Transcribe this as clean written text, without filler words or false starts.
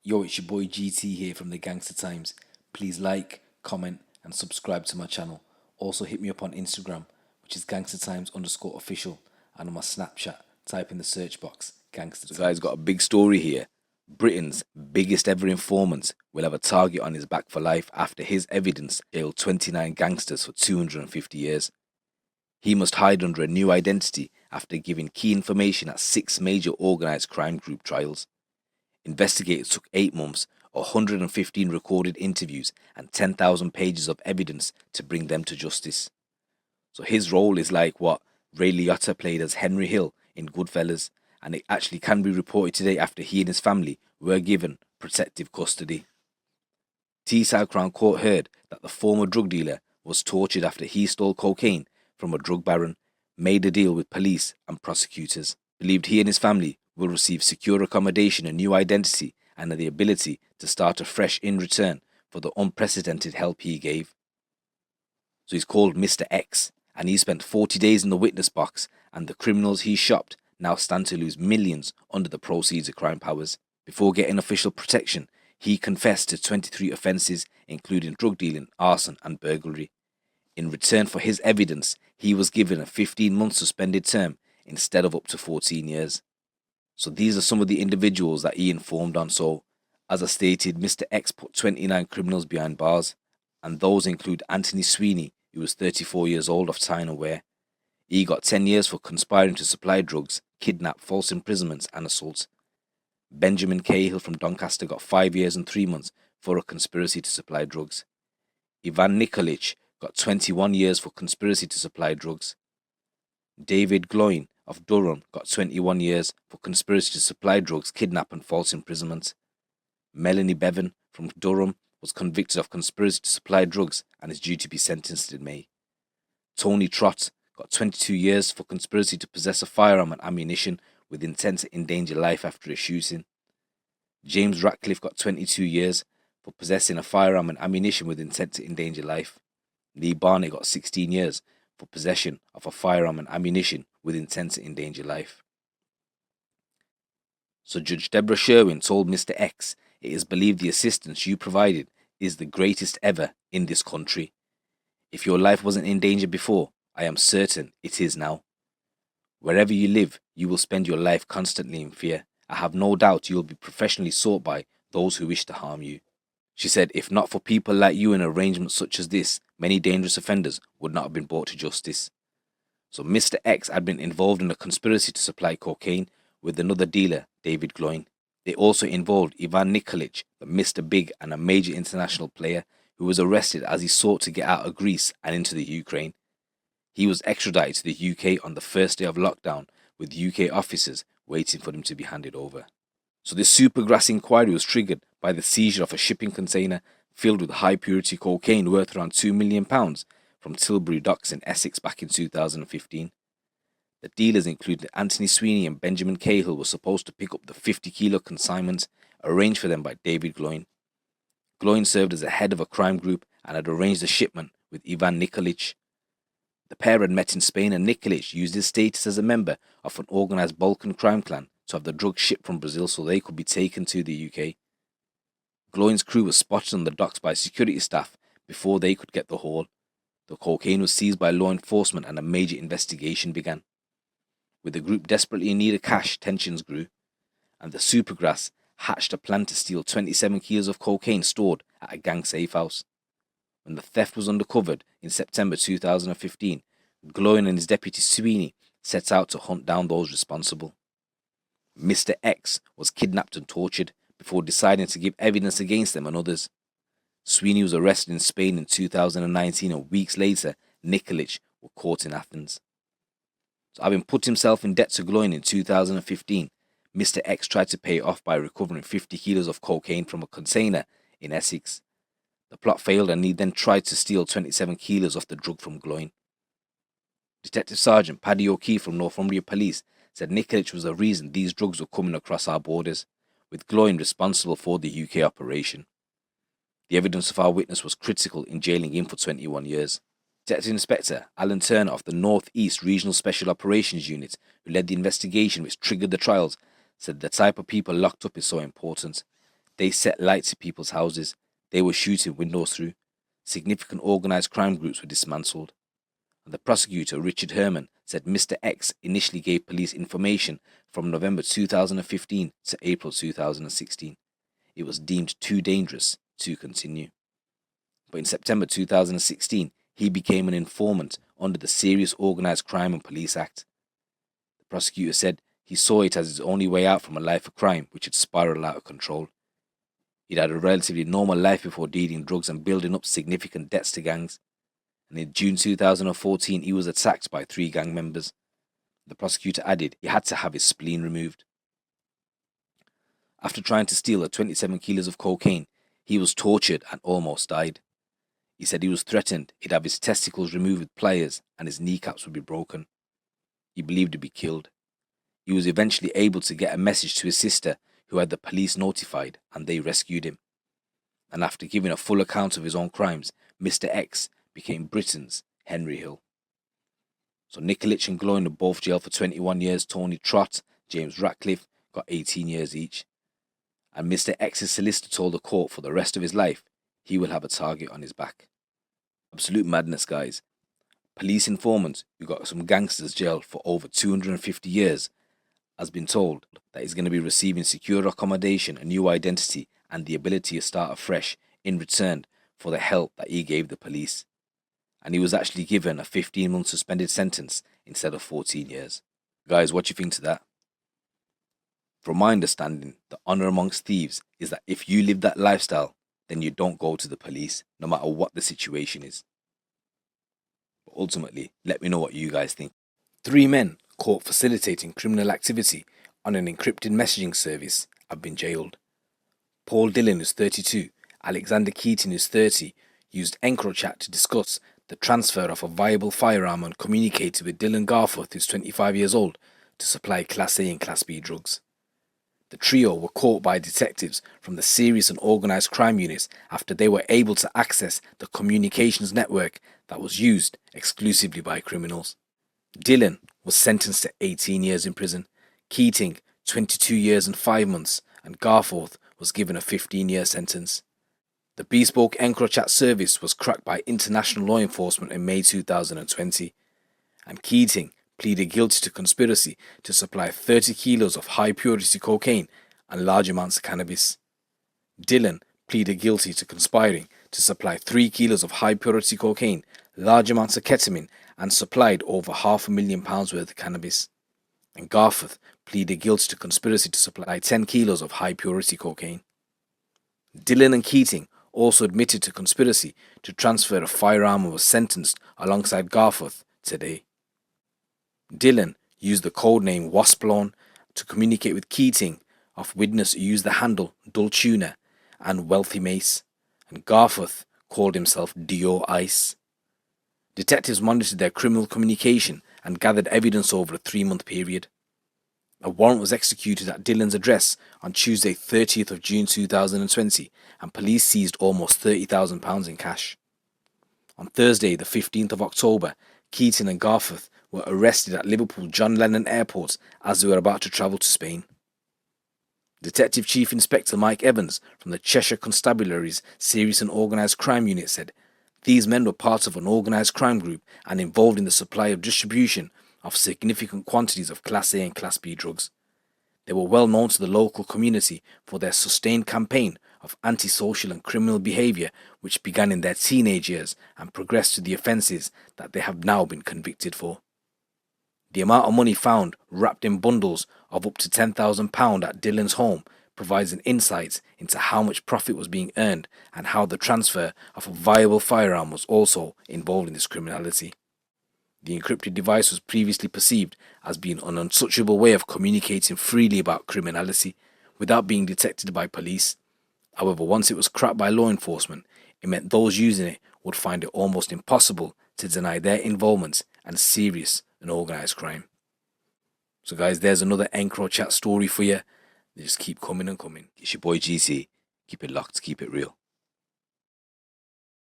Yo, it's your boy GT here from the Gangster Times. Please like, comment, and subscribe to my channel. Also hit me up on Instagram, which is gangstertimes_official, and on my Snapchat, type in the search box Gangster Times. So guys, got a big story here. Britain's biggest ever informant will have a target on his back for life after his evidence jailed 29 gangsters for 250 years. He must hide under a new identity after giving key information at 6 major organised crime group trials. Investigators took 8 months, 115 recorded interviews, and 10,000 pages of evidence to bring them to justice. So his role is like what Ray Liotta played as Henry Hill in Goodfellas, and it actually can be reported today after he and his family were given protective custody. Teesside Crown Court heard that the former drug dealer was tortured after he stole cocaine from a drug baron, made a deal with police and prosecutors, believed he and his family will receive secure accommodation, a new identity, and the ability to start afresh in return for the unprecedented help he gave. So he's called Mr. X, and he spent 40 days in the witness box, and the criminals he shopped now stand to lose millions under the proceeds of crime powers. Before getting official protection, he confessed to 23 offences, including drug dealing, arson, and burglary. In return for his evidence, he was given a 15-month suspended term instead of up to 14 years. So these are some of the individuals that he informed on. So, as I stated, Mr. X put 29 criminals behind bars, and those include Anthony Sweeney, who was 34 years old, of Tyne Ware. He got 10 years for conspiring to supply drugs, kidnap, false imprisonments, and assault. Benjamin Cahill from Doncaster got 5 years and 3 months for a conspiracy to supply drugs. Ivan Nikolic got 21 years for conspiracy to supply drugs. David Gloyn of Durham got 21 years for conspiracy to supply drugs, kidnap, and false imprisonment. Melanie Bevan from Durham was convicted of conspiracy to supply drugs and is due to be sentenced in May. Tony Trott got 22 years for conspiracy to possess a firearm and ammunition with intent to endanger life after a shooting. James Ratcliffe got 22 years for possessing a firearm and ammunition with intent to endanger life. Lee Barnett got 16 years for possession of a firearm and ammunition with intent to endanger life. So Judge Deborah Sherwin told Mr. X, "It is believed the assistance you provided is the greatest ever in this country. If your life wasn't in danger before, I am certain it is now. Wherever you live, you will spend your life constantly in fear. I have no doubt you will be professionally sought by those who wish to harm you." She said, "If not for people like you in arrangements such as this, many dangerous offenders would not have been brought to justice." So Mr. X had been involved in a conspiracy to supply cocaine with another dealer, David Gloyn. They also involved Ivan Nikolic, the Mr. Big and a major international player, who was arrested as he sought to get out of Greece and into the Ukraine. He was extradited to the UK on the first day of lockdown, with UK officers waiting for him to be handed over. So this SUPERGRASS inquiry was triggered by the seizure of a shipping container filled with high-purity cocaine worth around £2 million from Tilbury Docks in Essex back in 2015. The dealers included Anthony Sweeney and Benjamin Cahill were supposed to pick up the 50-kilo consignment arranged for them by David Gloyn. Gloyn served as the head of a crime group and had arranged the shipment with Ivan Nikolic. The pair had met in Spain, and Nikolic used his status as a member of an organised Balkan crime clan to have the drugs shipped from Brazil so they could be taken to the UK. Gloyn's crew was spotted on the docks by security staff before they could get the haul. The cocaine was seized by law enforcement and a major investigation began. With the group desperately in need of cash, tensions grew, and the SUPERGRASS hatched a plan to steal 27 kilos of cocaine stored at a gang safe house. When the theft was uncovered in September 2015, Gloyn and his deputy Sweeney set out to hunt down those responsible. Mr. X was kidnapped and tortured before deciding to give evidence against them and others. Sweeney was arrested in Spain in 2019, and weeks later, Nikolic was caught in Athens. So having put himself in debt to Gloyn in 2015, Mr. X tried to pay it off by recovering 50 kilos of cocaine from a container in Essex. The plot failed, and he then tried to steal 27 kilos of the drug from Gloyn. Detective Sergeant Paddy O'Keefe from Northumbria Police said Nikolic was the reason these drugs were coming across our borders, with Gloyn responsible for the UK operation. The evidence of our witness was critical in jailing him for 21 years. Detective Inspector Alan Turner of the North East Regional Special Operations Unit, who led the investigation which triggered the trials, said the type of people locked up is so important. They set light to people's houses. They were shooting windows through. Significant organized crime groups were dismantled. And the prosecutor, Richard Herman, said Mr. X initially gave police information from November 2015 to April 2016. It was deemed too dangerous to continue. But in September 2016, he became an informant under the Serious Organized Crime and Police Act. The prosecutor said he saw it as his only way out from a life of crime which had spiraled out of control. He'd had a relatively normal life before dealing drugs and building up significant debts to gangs. And in June 2014, he was attacked by 3 gang members. The prosecutor added he had to have his spleen removed. After trying to steal 27 kilos of cocaine, he was tortured and almost died. He said he was threatened he'd have his testicles removed with pliers and his kneecaps would be broken. He believed he'd be killed. He was eventually able to get a message to his sister, who had the police notified, and they rescued him. And after giving a full account of his own crimes, Mr. X became Britain's Henry Hill. So Nikolic and Gloin are both jailed for 21 years. Tony Trott, James Ratcliffe got 18 years each. And Mr. X's solicitor told the court for the rest of his life he will have a target on his back. Absolute madness, guys. Police informant who got some gangsters jailed for over 250 years has been told that he's going to be receiving secure accommodation, a new identity, and the ability to start afresh in return for the help that he gave the police. And he was actually given a 15-month suspended sentence instead of 14 years. Guys, what do you think to that? From my understanding, the honour amongst thieves is that if you live that lifestyle, then you don't go to the police, no matter what the situation is. But ultimately, let me know what you guys think. 3 men caught facilitating criminal activity on an encrypted messaging service have been jailed. Paul Dillon, who's 32, Alexander Keating, who's 30, used EncroChat to discuss the transfer of a viable firearm and communicated with Dylan Garforth, who's 25 years old, to supply Class A and Class B drugs. The trio were caught by detectives from the Serious and Organised Crime Units after they were able to access the communications network that was used exclusively by criminals. Dillon was sentenced to 18 years in prison, Keating 22 years and 5 months, and Garforth was given a 15-year sentence. The bespoke EncroChat service was cracked by international law enforcement in May 2020, and Keating pleaded guilty to conspiracy to supply 30 kilos of high-purity cocaine and large amounts of cannabis. Dillon pleaded guilty to conspiring to supply 3 kilos of high-purity cocaine, large amounts of ketamine, and supplied over £500,000 worth of cannabis. And Garforth pleaded guilty to conspiracy to supply 10 kilos of high-purity cocaine. Dillon and Keating also admitted to conspiracy to transfer a firearm and was sentenced alongside Garforth today. Dillon used the codename Wasplawn to communicate with Keating, of witness who used the handle Dulcuna and Wealthy Mace, and Garforth called himself Dio Ice. Detectives monitored their criminal communication and gathered evidence over a 3-month period. A warrant was executed at Dillon's address on Tuesday 30th of June 2020 and police seized almost £30,000 in cash. On Thursday the 15th of October, Keating and Garforth were arrested at Liverpool John Lennon Airport as they were about to travel to Spain. Detective Chief Inspector Mike Evans from the Cheshire Constabulary's Serious and Organised Crime Unit said, "These men were part of an organised crime group and involved in the supply of distribution of significant quantities of Class A and Class B drugs. They were well known to the local community for their sustained campaign of antisocial and criminal behaviour which began in their teenage years and progressed to the offences that they have now been convicted for." The amount of money found wrapped in bundles of up to £10,000 at Dillon's home provides an insight into how much profit was being earned and how the transfer of a viable firearm was also involved in this criminality. The encrypted device was previously perceived as being an untouchable way of communicating freely about criminality without being detected by police. However, once it was cracked by law enforcement, it meant those using it would find it almost impossible to deny their involvement in serious and organised crime. So guys, there's another EncroChat story for you. They just keep coming and coming. It's your boy GC. Keep it locked, keep it real.